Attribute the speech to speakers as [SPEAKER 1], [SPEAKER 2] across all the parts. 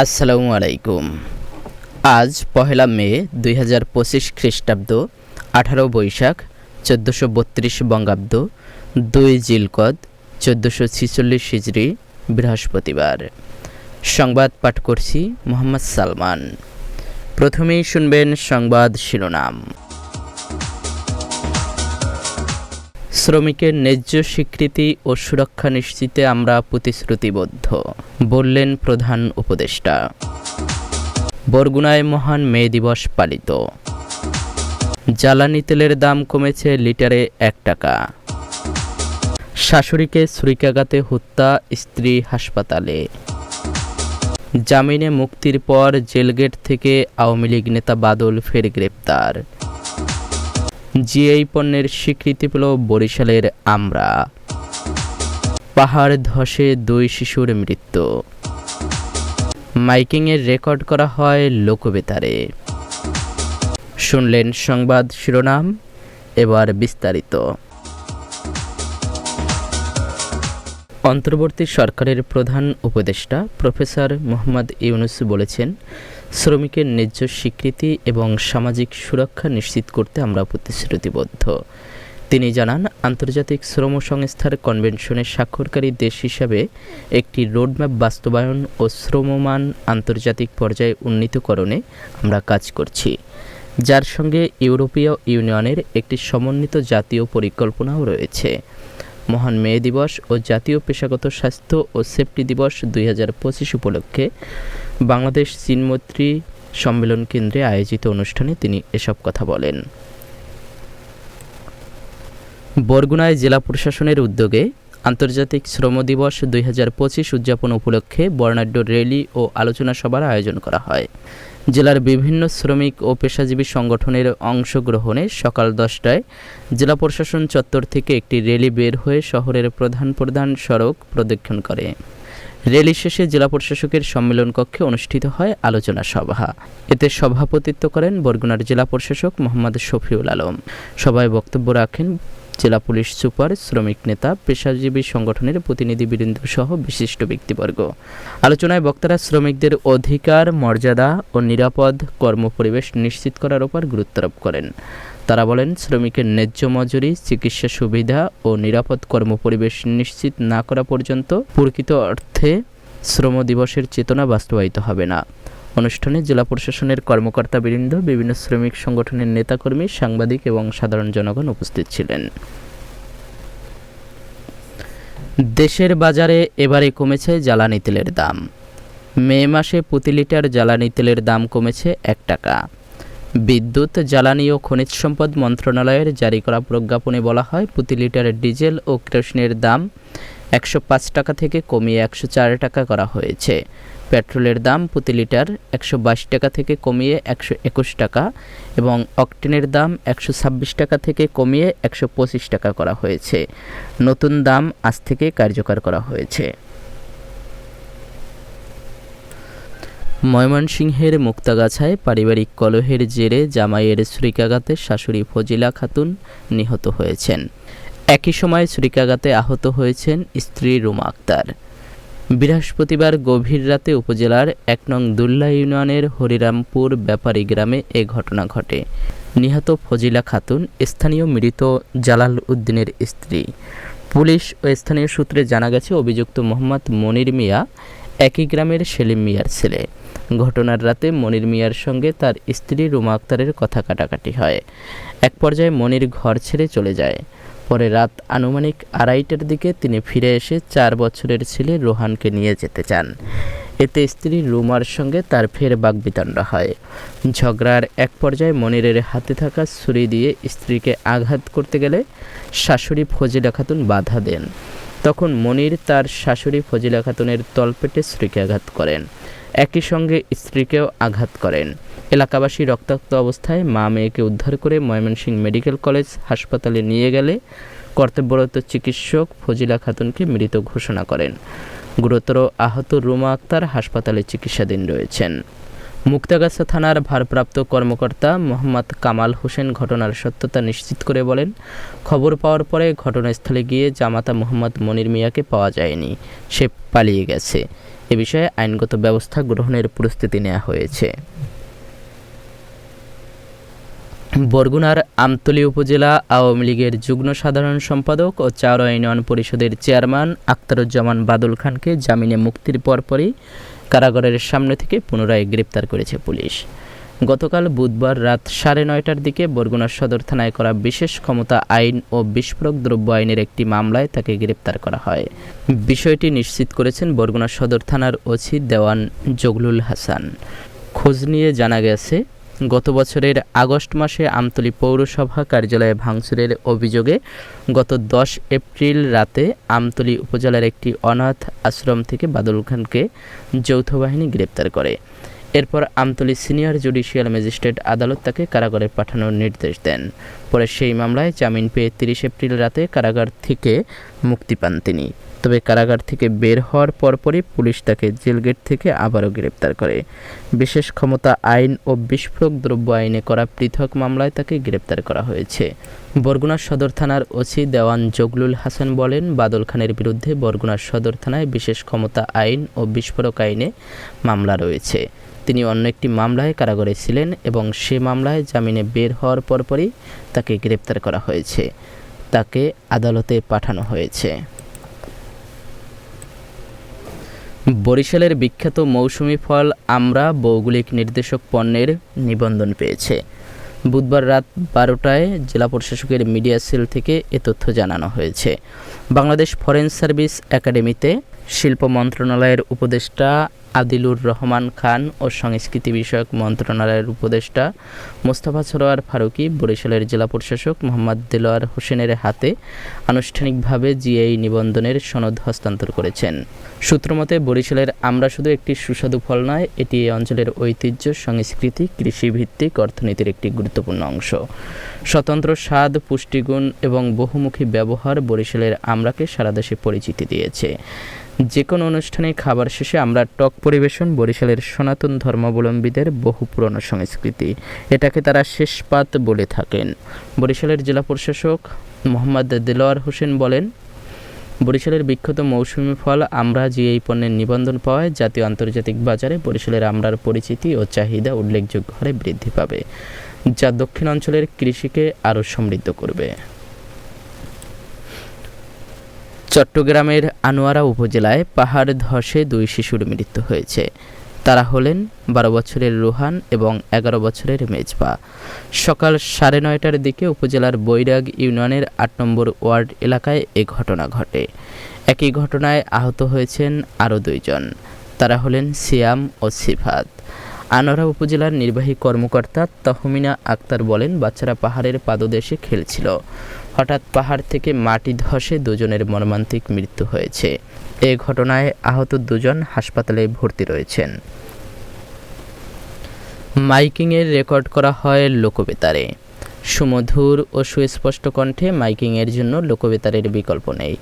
[SPEAKER 1] আসসালামু আলাইকুম। আজ পহেলা মে ২০২৫ খ্রিস্টাব্দ, ১৮ বৈশাখ ১৪৩২ বঙ্গাব্দ, ২ জিলকদ ১৪৪৬ হিজরি, বৃহস্পতিবার। সংবাদ পাঠ করছি মোহাম্মদ সালমান। প্রথমেই শুনবেন সংবাদ শিরোনাম। শ্রমিকের ন্যায্য স্বীকৃতি ও সুরক্ষা নিশ্চিতে আমরা প্রতিশ্রুতিবদ্ধ, বললেন প্রধান উপদেষ্টা। বরগুনায় মহান মে দিবস পালিত। জ্বালানি তেলের দাম কমেছে লিটারে ১ টাকা। শাশুড়িকে ছুরিকাঘাতে হত্যা, স্ত্রী হাসপাতালে। জামিনে মুক্তির পর জেলগেট থেকে আওয়ামী লীগ নেতা বাদল ফের গ্রেপ্তার। জিআই পণ্যের স্বীকৃতি পেল বরিশালের আমরা। পাহাড় ধসে ২ শিশুর মৃত্যু। মাইকিংয়ের রেকর্ড করা হয় লোকবেতারে। শুনলেন সংবাদ শিরোনাম, এবার বিস্তারিত। অন্তর্বর্তী সরকারের প্রধান উপদেষ্টা প্রফেসর মোহাম্মদ ইউনূস বলেছেন, শ্রমিকের ন্যায্য স্বীকৃতি এবং সামাজিক সুরক্ষা নিশ্চিত করতে আমরা প্রতিশ্রুতিবদ্ধ। তিনি জানান, আন্তর্জাতিক শ্রম সংস্থার কনভেনশনে স্বাক্ষরকারী দেশ হিসাবে একটি রোডম্যাপ বাস্তবায়ন ও শ্রমমান আন্তর্জাতিক পর্যায়ে উন্নীতকরণে আমরা কাজ করছি, যার সঙ্গে ইউরোপীয় ইউনিয়নের একটি সমন্বিত জাতীয় পরিকল্পনাও রয়েছে। মহান মে দিবস ও জাতীয় পেশাগত স্বাস্থ্য ও সেফটি দিবস ২০২৫ উপলক্ষে বাংলাদেশ চীন মৈত্রী সম্মেলন কেন্দ্রে আয়োজিত অনুষ্ঠানে তিনি এসব কথা বলেন। বরগুনায় জেলা প্রশাসনের উদ্যোগে আন্তর্জাতিক শ্রম দিবস ২০২৫ উদযাপন উপলক্ষে বর্ণাঢ্য র্যালি ও আলোচনা সভার আয়োজন করা হয়। জেলার বিভিন্ন শ্রমিক ও পেশাজীবী সংগঠনের অংশগ্রহণে সকাল ১০টায় জেলা প্রশাসন চত্বর থেকে একটি র্যালি বের হয়ে শহরের প্রধান প্রধান সড়ক প্রদক্ষিণ করে। র্যালি শেষে জেলা প্রশাসকের সম্মেলন কক্ষে অনুষ্ঠিত হয় আলোচনা সভা। এতে সভাপতিত্ব করেন বরগুনার জেলা প্রশাসক মোহাম্মদ শফিউল আলম। সভায় বক্তব্য রাখেন জেলা পুলিশ সুপার, শ্রমিক নেতা, পেশাজীবী সংগঠনের প্রতিনিধিবৃন্দ সহ বিশিষ্ট ব্যক্তিবর্গ। আলোচনায় বক্তারা শ্রমিকদের অধিকার, মর্যাদা ও নিরাপদ কর্মপরিবেশ নিশ্চিত করার উপর গুরুত্ব আরোপ করেন। তারা বলেন, শ্রমিকের ন্যায্য মজুরি, চিকিৎসা সুবিধা ও নিরাপদ কর্মপরিবেশ নিশ্চিত না করা পর্যন্ত প্রকৃত অর্থে শ্রম দিবসের চেতনা বাস্তবায়িত হবে না। অনুষ্ঠানে জেলা প্রশাসনের কর্মকর্তাবৃন্দ, বিভিন্ন শ্রমিক সংগঠনের নেতাকর্মী, সাংবাদিক এবং সাধারণ জনগণ উপস্থিত ছিলেন। দেশের বাজারে এবারে কমেছে জ্বালানি তেলের দাম। মে মাসে প্রতি লিটার জ্বালানি তেলের দাম কমেছে ১ টাকা। বিদ্যুৎ, জ্বালানি ও খনিজ সম্পদ মন্ত্রণালয়ের জারি করা প্রজ্ঞাপনে বলা হয়, প্রতি লিটার ডিজেল ও কেরোসিনের দাম ১০৫ টাকা থেকে কমিয়ে ১০৪ টাকা করা হয়েছে। পেট্রোলের দাম প্রতি লিটার ১২২ টাকা থেকে কমিয়ে ১২১ টাকা এবং অকটেনের দাম ১২৬ টাকা থেকে কমিয়ে ১২৫ টাকা করা হয়েছে। নতুন দাম আজ থেকে কার্যকর করা হয়েছে। ময়মনসিংহের মুক্তাগাছায় পারিবারিক কলহের জেরে জামাইয়ের ছুরিকাঘাতে শাশুড়ি ফজিলা খাতুন নিহত হয়েছেন। একই সময় ছুরিকাঘাতে আহত হয়েছেন স্ত্রী রুমা আক্তার। বৃহস্পতিবার গভীর রাতে উপজেলার ১ নং দুল্লা ইউনিয়নের হরিরামপুর ব্যাপারী গ্রামে এ ঘটনা ঘটে। নিহত ফজিলা খাতুন স্থানীয় মৃত জালাল উদ্দিনের স্ত্রী। পুলিশ ও স্থানীয় সূত্রে জানা গেছে, অভিযুক্ত মোহাম্মদ মনির মিয়া একই গ্রামের সেলিম মিয়ার ছেলে। ঘটনার রাতে মনির মিয়ার সঙ্গে তার স্ত্রী রুমা আক্তারের কথা কাটাকাটি হয়। এক পর্যায়ে মনির ঘর ছেড়ে চলে যায়। পরে রাত আনুমানিক ২:৩০টার দিকে তিনি ফিরে এসে ৪ বছরের ছেলে রোহানকে নিয়ে যেতে চান। এতে স্ত্রী রুমার সঙ্গে তার ফের বাগবিতণ্ডা হয়। ঝগড়ার এক পর্যায়ে মনিরের হাতে থাকা ছুরি দিয়ে স্ত্রীকে আঘাত করতে গেলে শাশুড়ি ফজিলা খাতুন বাধা দেন। তখন মনির তার শাশুড়ি ফজিলা খাতুনের তলপেটে ছুরিকাঘাত করেন। একই সঙ্গে স্ত্রীকেও আঘাত করেন। এলাকাবাসী রক্তাক্ত অবস্থায় মা মেয়েকে উদ্ধার করে ময়মনসিংহ মেডিকেল কলেজ হাসপাতালে নিয়ে গেলে কর্তব্যরত চিকিৎসক ফজিলা খাতুনকে মৃত ঘোষণা করেন। গুরুতর আহত রুমা আক্তার হাসপাতালে চিকিৎসাধীন রয়েছেন। মুক্তাগাছা থানার ভারপ্রাপ্ত কর্মকর্তা মোহাম্মদ কামাল হোসেন ঘটনার সত্যতা নিশ্চিত করে বলেন, খবর পাওয়ার পরে ঘটনাস্থলে গিয়ে জামাতা মোহাম্মদ মনির মিয়াকে পাওয়া যায়নি, সে পালিয়ে গেছে। এ বিষয়ে আইনগত ব্যবস্থা গ্রহণের প্রস্তুতি নেওয়া হয়েছে। বরগুনার আমতলী উপজেলা আওয়ামী লীগের যুগ্ম সাধারণ সম্পাদক ও চাওড়া ইউনিয়ন পরিষদের চেয়ারম্যান আখতারুজ্জামান বাদল খানকে জামিনে মুক্তির পরপরই কারাগারের সামনে থেকে পুনরায় গ্রেপ্তার করেছে পুলিশ। গতকাল বুধবার রাত 9:30টার দিকে বরগুনা সদর থানায় করা বিশেষ ক্ষমতা আইন ও বিস্ফোরক দ্রব্য আইনের একটি মামলায় তাকে গ্রেপ্তার করা হয়। বিষয়টি নিশ্চিত করেছেন বরগুনা সদর থানার ওসি দেওয়ান জগলুল হাসান। খোঁজ নিয়ে জানা গেছে, গত বছরের আগস্ট মাসে আমতলী পৌরসভা কার্যালয়ে ভাঙচুরের অভিযোগে গত 10 এপ্রিল রাতে আমতলী উপজেলার একটি অনাথ আশ্রম থেকে বাদল খানকে যৌথ বাহিনী গ্রেপ্তার করে। এরপর আমতলী সিনিয়র জুডিশিয়াল ম্যাজিস্ট্রেট আদালত তাকে কারাগারে পাঠানোর নির্দেশ দেন। পরে সেই মামলায় জামিন পেয়ে 30 এপ্রিল রাতে কারাগার থেকে মুক্তি পান তিনি। তবে কারাগার থেকে বের হওয়ার পরপরই পুলিশ তাকে জেলগেট থেকে আবারও গ্রেপ্তার করে। বিশেষ ক্ষমতা আইন ও বিস্ফোরক দ্রব্য আইনে করা পৃথক মামলায় তাকে গ্রেপ্তার করা হয়েছে। বরগুনা সদর থানার ওসি দেওয়ান জগলুল হাসান বলেন, বাদল খানের বিরুদ্ধে বরগুনা সদর থানায় বিশেষ ক্ষমতা আইন ও বিস্ফোরক আইনে মামলা রয়েছে। তিনি অন্য একটি মামলায় কারাগারে ছিলেন এবং সে মামলায় জামিনে বের হওয়ার পরপরই তাকে গ্রেপ্তার করা হয়েছে। তাকে আদালতে পাঠানো হয়েছে। বরিশালের বিখ্যাত মৌসুমি ফল আমড়া ভৌগোলিক নির্দেশক পণ্যের নিবন্ধন পেয়েছে। বুধবার রাত 12টায় জেলা প্রশাসকের মিডিয়া সেল থেকে এ তথ্য জানানো হয়েছে। বাংলাদেশ ফরেন সার্ভিস একাডেমিতে শিল্প মন্ত্রণালয়ের উপদেষ্টা আদিলুর রহমান খান ও সংস্কৃতি বিষয়ক মন্ত্রণালয়ের উপদেষ্টা মোস্তফা সরোয়ার ফারুকী বরিশালের জেলা প্রশাসক মোহাম্মদ দেলোয়ার হোসেনের হাতে আনুষ্ঠানিকভাবে জিআই নিবন্ধনের সনদ হস্তান্তর করেছেন। সূত্রমতে বরিশালের আমড়া শুধু একটি সুস্বাদু ফল নয়, এটি এই অঞ্চলের ঐতিহ্য, সংস্কৃতি, কৃষিভিত্তিক অর্থনীতির একটি গুরুত্বপূর্ণ অংশ। স্বতন্ত্র স্বাদ, পুষ্টিগুণ এবং বহুমুখী ব্যবহার বরিশালের আমড়াকে সারা দেশে পরিচিতি দিয়েছে। যে কোনো অনুষ্ঠানে খাবার শেষে আমরা টক পরিবেশন বরিশালের সনাতন ধর্মাবলম্বীদের বহু পুরনো সংস্কৃতি। এটাকে তারা শেষ পাত বলে থাকেন। বরিশালের জেলা প্রশাসক মোহাম্মদ দেলোয়ার হোসেন বলেন, বরিশালের বিখ্যাত মৌসুমি ফল আমড়া জিআই পণ্যের নিবন্ধন পাওয়ায় জাতীয় আন্তর্জাতিক বাজারে বরিশালের আমড়ার পরিচিতি ও চাহিদা উল্লেখযোগ্য হারে বৃদ্ধি পাবে, যা দক্ষিণ অঞ্চলের কৃষিকে আরও সমৃদ্ধ করবে। চট্টগ্রামের আনোয়ারা উপজেলায় পাহাড় ধসে 2 শিশুর মৃত্যু হয়েছে। তারা হলেন 12 বছরের রুহান এবং 11 বছরের মেজবা। সকাল 9:30টার দিকে উপজেলার বৈরাগ ইউনিয়নের 8 নম্বর ওয়ার্ড এলাকায় এ ঘটনা ঘটে। একই ঘটনায় আহত হয়েছেন আরও 2 জন। তারা হলেন সিয়াম ও সিফাত। আনোয়ারা উপজেলার নির্বাহী কর্মকর্তা তহমিনা আক্তার বলেন, বাচ্চারা পাহাড়ের পাদদেশে খেলছিল। হঠাৎ পাহাড় থেকে মাটি ধসে 2 জনের মর্মান্তিক মৃত্যু হয়েছে। এ ঘটনায় আহত 2 জন হাসপাতালে ভর্তি রয়েছেন। মাইকিংয়ের রেকর্ড করা হয় লোকবেতারে। সুমধুর ও সুস্পষ্ট কণ্ঠে মাইকিংয়ের জন্য লোকবেতারের বিকল্প নেই।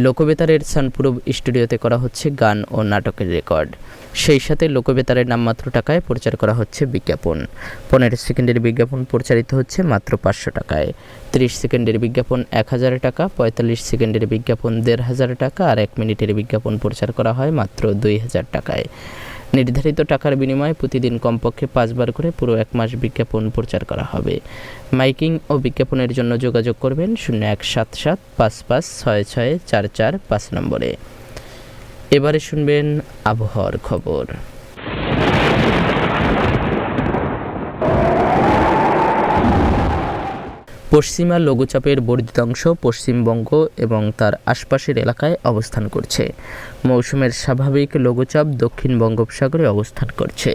[SPEAKER 1] লোকবেতারের সানপুরব স্টুডিওতে করা হচ্ছে গান ও নাটকের রেকর্ড। সেই সাথে লোকবেতারের নামমাত্র টাকায় প্রচার করা হচ্ছে বিজ্ঞাপন। 15 সেকেন্ডের বিজ্ঞাপন প্রচারিত হচ্ছে মাত্র 500 টাকায়। 30 সেকেন্ডের বিজ্ঞাপন 1000 টাকা, 45 সেকেন্ডের বিজ্ঞাপন 1500 টাকা আর 1 মিনিটের বিজ্ঞাপন প্রচার করা হয় মাত্র 2000 টাকায়। নির্ধারিত টাকার বিনিময়ে প্রতিদিন কমপক্ষে 5 বার করে পুরো 1 মাস বিজ্ঞাপন প্রচার করা হবে। মাইকিং ও বিজ্ঞাপনের জন্য যোগাযোগ করবেন 0177 55 66 445 নম্বরে। এবারে শুনবেন আবহাওয়ার খবর। পশ্চিমা লঘুচাপের বর্ধিত অংশ পশ্চিমবঙ্গ এবং তার আশপাশের এলাকায় অবস্থান করছে। মৌসুমের স্বাভাবিক লঘুচাপ দক্ষিণ বঙ্গোপসাগরে অবস্থান করছে।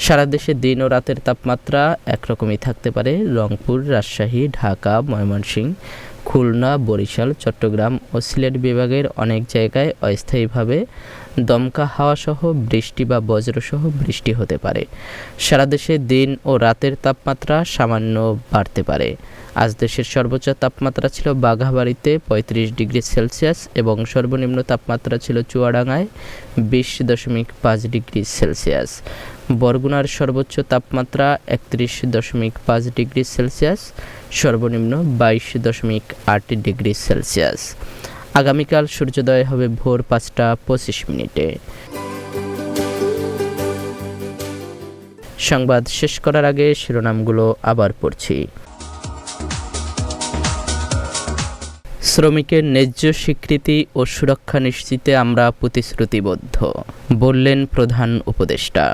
[SPEAKER 1] সারা দেশে দিন ও রাতের তাপমাত্রা একরকমই থাকতে পারে। রংপুর, রাজশাহী, ঢাকা, ময়মনসিংহ, খুলনা, বরিশাল, চট্টগ্রাম ও সিলেট বিভাগের অনেক জায়গায় অস্থায়ীভাবে দমকা হাওয়াসহ বৃষ্টি বা বজ্রসহ বৃষ্টি হতে পারে। সারা দেশে দিন ও রাতের তাপমাত্রা সামান্য বাড়তে পারে। আজ দেশের সর্বোচ্চ তাপমাত্রা ছিল বাঘাবাড়িতে 35 ডিগ্রি সেলসিয়াস এবং সর্বনিম্ন তাপমাত্রা ছিল চুয়াডাঙ্গায় 20.5 ডিগ্রি সেলসিয়াস। বরগুনার সর্বোচ্চ তাপমাত্রা 31.5 ডিগ্রি সেলসিয়াস, সর্বনিম্ন 22.8 ডিগ্রি সেলসিয়াস। আগামীকাল সূর্যোদয় হবে ভোর 5টা 25 মিনিটে। সংবাদ শেষ করার আগে শিরোনামগুলো আবার পড়ছি। শ্রমিকের ন্যায্য স্বীকৃতি ও সুরক্ষা নিশ্চিতে আমরা প্রতিশ্রুতিবদ্ধ, বললেন প্রধান উপদেষ্টা।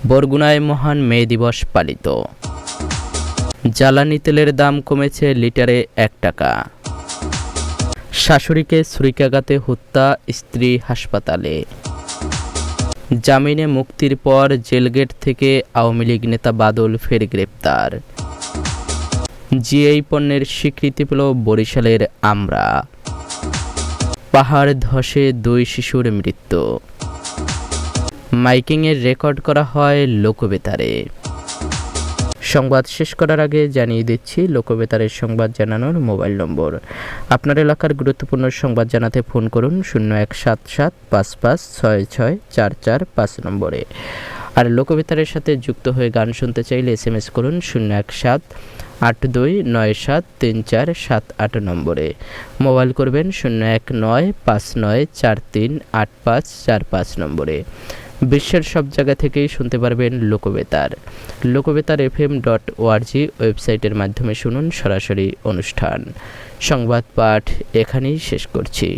[SPEAKER 1] বরগুনায় মহান মে দিবস পালিত। জ্বালানি তেলের দাম কমেছে লিটারে 1 টাকা। শাশুড়িকে ছুরিকাঘাতে হত্যা, স্ত্রী হাসপাতালে। জামিনে মুক্তির পর জেলগেট থেকে আওয়ামী লীগ নেতা বাদল ফের গ্রেপ্তার। জিআই পণ্যের স্বীকৃতি পেল বরিশালের আমরা। পাহাড় ধসে 2 শিশুর মৃত্যু। মাইকিংয়ের রেকর্ড করা হয় লোকবেতারে। সংবাদ শেষ করার আগে জানিয়ে দিচ্ছি লোকবেতারের সংবাদ জানানোর মোবাইল নম্বর। আপনার এলাকার গুরুত্বপূর্ণ সংবাদ জানাতে ফোন করুন 017755664445 নম্বরে। আর লোকবেতারের সাথে যুক্ত হয়ে গান শুনতে চাইলে SMS করুন 01782973478 নম্বরে। মোবাইল করবেন 01959438545 নম্বরে। বিশ্বের সব জায়গা থেকেই শুনতে পারবেন লোকবেতার। lokobetar.fm.org ওয়েবসাইটের মাধ্যমে শুনুন সরাসরি অনুষ্ঠান। সংবাদ পাঠ এখানেই শেষ করছি।